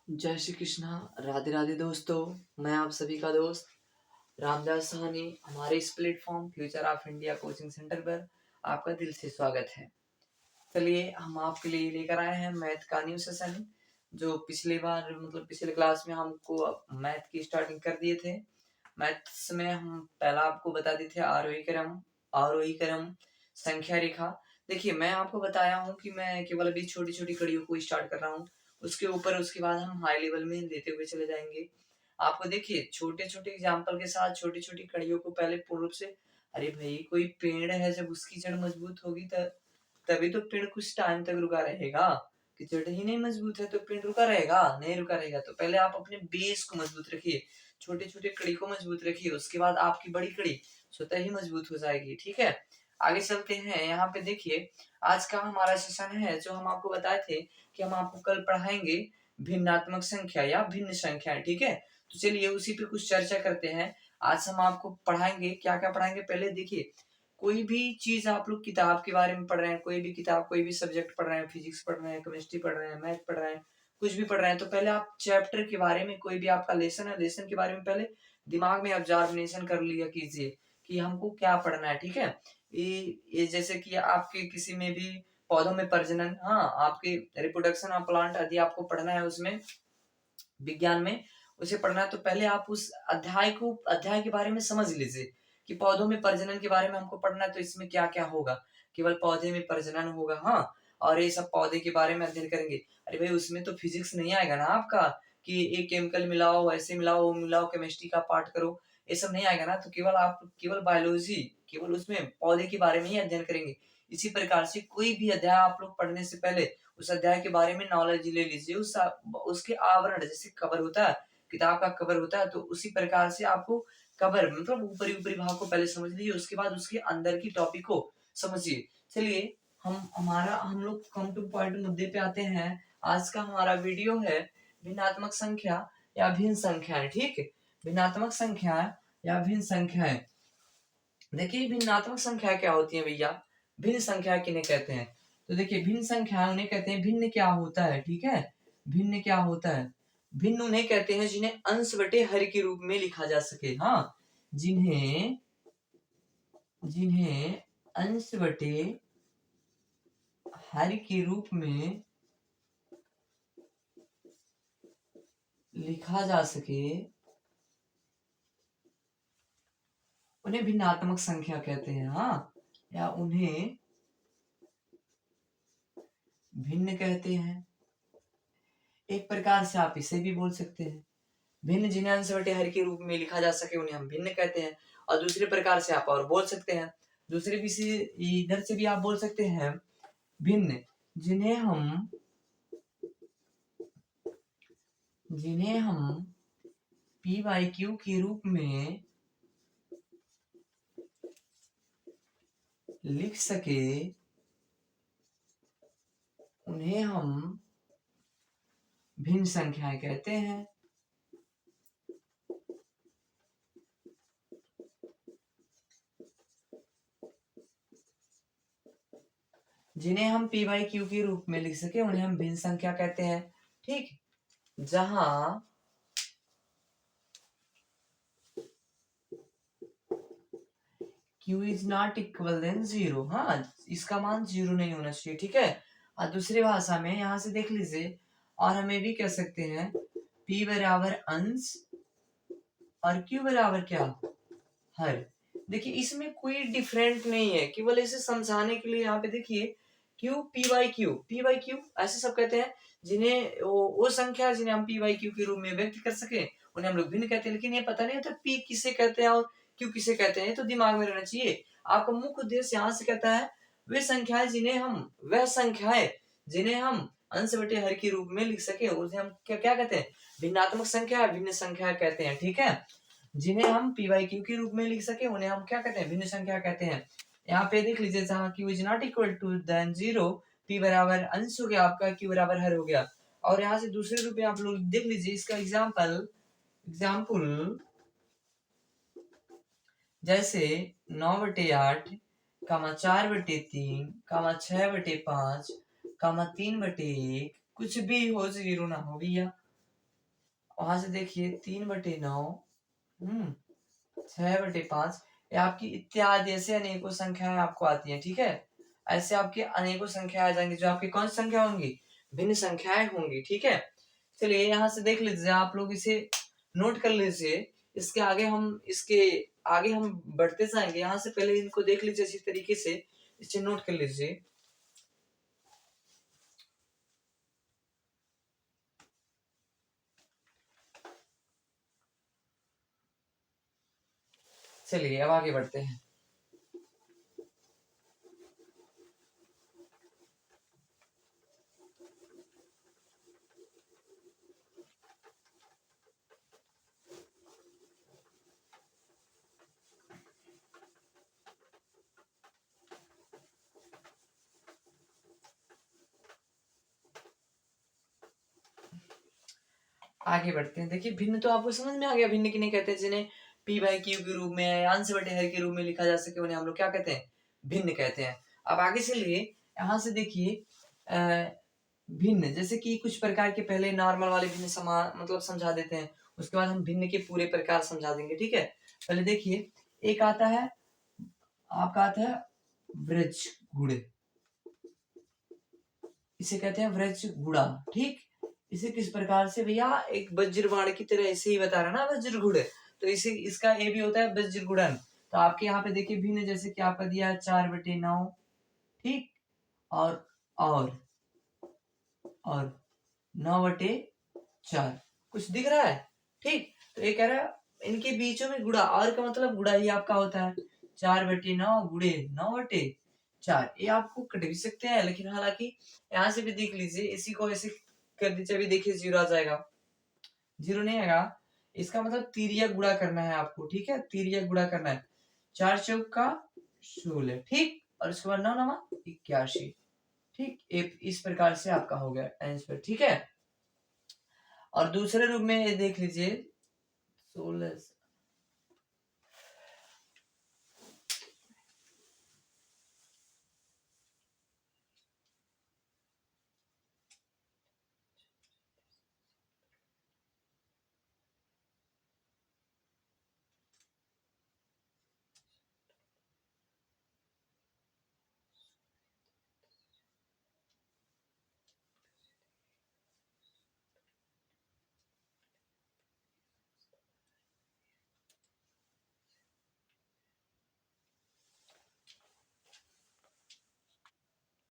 जय श्री कृष्णा। राधे राधे दोस्तों, मैं आप सभी का दोस्त रामदास साहनी। हमारे इस platform future of India coaching centre पर आपका दिल से स्वागत है। चलिए, हम आपके लिए लेकर आए हैं मैथ का न्यू सेशन। जो पिछली बार पिछले क्लास में हमको मैथ की स्टार्टिंग कर दिए थे। मैथ्स में हम पहला आपको बताते थे आरोही क्रम, संख्या रेखा। देखिए, मैं आपको बताया हूँ कि मैं केवल अभी छोटी छोटी कड़ियों को स्टार्ट कर रहा हूँ। उसके बाद हम हाई लेवल में लेते हुए चले जाएंगे। आपको देखिए, छोटे छोटे एग्जाम्पल के साथ छोटी छोटी कड़ियों को पहले पूर्ण रूप से। अरे भाई, कोई पेड़ है, जब उसकी जड़ मजबूत होगी तभी तो पेड़ कुछ टाइम तक रुका रहेगा। कि जड़ ही नहीं मजबूत है तो पेड़ रुका रहेगा? नहीं रुका रहेगा। तो पहले आप अपने बेस को मजबूत रखिए, छोटे छोटे कड़ी को मजबूत रखिए, उसके बाद आपकी बड़ी कड़ी स्वतः ही मजबूत हो जाएगी। ठीक है, आगे चलते हैं। यहाँ पे देखिए, आज का हमारा सेशन है जो हम आपको बताए थे कि हम आपको कल पढ़ाएंगे भिन्नात्मक संख्या या भिन्न संख्या। ठीक है, तो चलिए उसी पे कुछ चर्चा करते हैं। आज हम आपको पढ़ाएंगे, क्या क्या पढ़ाएंगे पहले देखिए। कोई भी चीज आप लोग किताब के बारे में पढ़ रहे हैं, कोई भी किताब, कोई भी सब्जेक्ट पढ़ रहे हैं, फिजिक्स पढ़ रहे हैं, केमिस्ट्री पढ़ रहे हैं, मैथ पढ़ रहे हैं, कुछ भी पढ़ रहे हैं, तो पहले आप चैप्टर के बारे में, कोई भी आपका लेसन है, लेसन के बारे में पहले दिमाग में ऑब्जर्वेशन कर लिया कीजिए कि हमको क्या पढ़ना है। ठीक है, ये जैसे कि आपके किसी में भी पौधों में प्रजनन, हाँ, आपके रिप्रोडक्शन ऑफ प्लांट आदि आपको पढ़ना है, उसमें विज्ञान में उसे पढ़ना है, तो पहले आप उस अध्याय के बारे में समझ लीजिए कि पौधों में प्रजनन के बारे में हमको पढ़ना है, तो इसमें क्या क्या होगा। केवल पौधे में प्रजनन होगा, हाँ, और ये सब पौधे के बारे में अध्ययन करेंगे। अरे भाई, उसमें तो फिजिक्स नहीं आएगा ना आपका कि एक केमिकल मिलाओ, ऐसे मिलाओ, वो मिलाओ, केमिस्ट्री का पार्ट करो, ये सब नहीं आएगा ना। तो केवल बायोलॉजी, केवल उसमें पौधे के बारे में ही अध्ययन करेंगे। इसी प्रकार से कोई भी अध्याय आप लोग पढ़ने से पहले उस अध्याय के बारे में नॉलेज ले लीजिए। उसके आवरण, जैसे कवर होता है, किताब का कवर होता है, तो उसी प्रकार से आपको कवर ऊपरी ऊपरी भाग को पहले समझ लीजिए, उसके बाद उसके अंदर की टॉपिक को समझिए। चलिए, हम लोग कम टू पॉइंट मुद्दे पे आते हैं। आज का हमारा वीडियो है भिन्नात्मक संख्या या भिन्न संख्याएं। ठीक है, भिन्नात्मक संख्या या भिन्न संख्याएं। देखिए, भिन्नात्मक संख्या क्या होती है भैया, भिन्न संख्या किन्हें कहते हैं? तो देखिए, भिन्न संख्या उन्हें कहते हैं, भिन्न क्या होता है? ठीक है, भिन्न क्या होता है? भिन्न उन्हें कहते हैं जिन्हें अंश बटे हर के रूप में लिखा जा सके। हाँ, जिन्हें जिन्हें अंश बटे हर के रूप में लिखा जा सके, उन्हें भिन्नात्मक संख्या कहते हैं। हाँ, या उन्हें भिन्न कहते हैं। एक प्रकार से आप इसे भी बोल सकते हैं, भिन्न जिन्हें अंश बटे हर के रूप में लिखा जा सके उन्हें हम भिन्न कहते हैं। और दूसरे प्रकार से आप और बोल सकते हैं, दूसरे भी से इधर से भी आप बोल सकते हैं, भिन्न जिन्हें हम पी बाई क्यू के रूप में लिख सके, उन्हें हम भिन्न संख्याएं कहते हैं। जिन्हें हम पी बाई क्यू के रूप में लिख सके उन्हें हम भिन्न संख्या कहते हैं। ठीक, जहां q is not equal then 0। हाँ, इसका मान 0 नहीं होना चाहिए। ठीक है, और दूसरी भाषा में यहां से देख लीजिए, और हमें भी कह सकते हैं p बराबर अंश और q बराबर क्या, हर। देखिए, इसमें कोई डिफरेंट नहीं है, केवल इसे समझाने के लिए यहाँ पे देखिए, q पी बाई क्यू ऐसे सब कहते हैं जिन्हें वो संख्या जिन्हें हम पी बाई क्यू के रूप में व्यक्त कर सके उन्हें हम लोग भिन्न कहते हैं। लेकिन ये पता नहीं होता p किसे कहते हैं और q किसे कहते हैं, तो दिमाग में रहना चाहिए। आपका मुख्य उद्देश्य यहाँ से कहता है वह संख्याएं जिन्हें हम अंश बटे हर के रूप में लिख सके उसे हम क्या क्या कहते हैं, भिन्नात्मक संख्या, भिन्न संख्या कहते हैं। ठीक है, जिन्हें हम पी बाई क्यू के रूप में लिख सके उन्हें हम क्या कहते हैं, भिन्न संख्या कहते हैं। यहाँ पे देख लीजिए, जहाँ Q is not equal to then 0, P बराबर अंश हो गया आपका, क्यू बराबर हर हो गया। और यहाँ से दूसरे रूप में आप लोग देख लीजिए इसका एग्जाम्पल जैसे 9/8, 4/3, 6/5, 3/1, कुछ भी हो, 0 ना हो भैया। वहां से देखिए 3/9, 6/5, ये आपकी इत्यादि ऐसे अनेकों संख्याएं आपको आती हैं। ठीक है, ऐसे आपके अनेकों संख्या आ जाएंगी जो आपकी कौन सी संख्या होंगी, भिन्न संख्याएं होंगी। ठीक है, चलिए यहाँ से देख लीजिए, आप लोग इसे नोट कर लीजिए। इसके आगे हम बढ़ते जाएंगे। यहाँ से पहले इनको देख लीजिए इसी तरीके से, इसे नोट कर लीजिए। चलिए अब आगे बढ़ते हैं। आगे बढ़ते हैं। देखिए भिन्न तो आपको समझ में आ गया, भिन्न किन्हें कहते हैं, जिन्हें p/q के रूप में, अंश/हर के रूप में लिखा जा सके, उन्हें हम लोग क्या कहते हैं, भिन्न कहते हैं। अब आगे चलिए, यहाँ से देखिए भिन्न, जैसे कि कुछ प्रकार के पहले नॉर्मल वाले भिन्न समान मतलब समझा देते हैं, उसके बाद हम भिन्न के पूरे प्रकार समझा देंगे। ठीक है, पहले देखिए, एक आता है, आपका आता है वृक्ष गुण, इसे कहते हैं वृक्ष गुणा। ठीक, इसे किस प्रकार से भैया, एक वज्रबाण की तरह ऐसे ही बता रहा ना वज्र गुण, तो इसे इसका ए भी होता है वज्र गुणन। तो आपके यहाँ पे देखिए भिन्न, जैसे कि आपका दिया है 4/9, ठीक, और और 9/4, कुछ दिख रहा है। ठीक, तो ये कह रहा है इनके बीचों में गुणा, और का मतलब गुणा ही आपका होता है, 4/9 गुणे 9/4। ये आपको कट भी सकते हैं, लेकिन हालांकि यहाँ से भी देख लीजिए, इसी को ऐसे कर दीजिए, अभी देखिए 0 आ जाएगा, 0 नहीं आएगा, इसका मतलब तिर्यक गुणा करना है आपको। ठीक है, तिर्यक गुणा करना है, 4×4 = 16, ठीक, और उसके बाद 9×9 = 81। ठीक, इस प्रकार से आपका हो गया आंसर। ठीक है, और दूसरे रूप में देख लीजिए, 16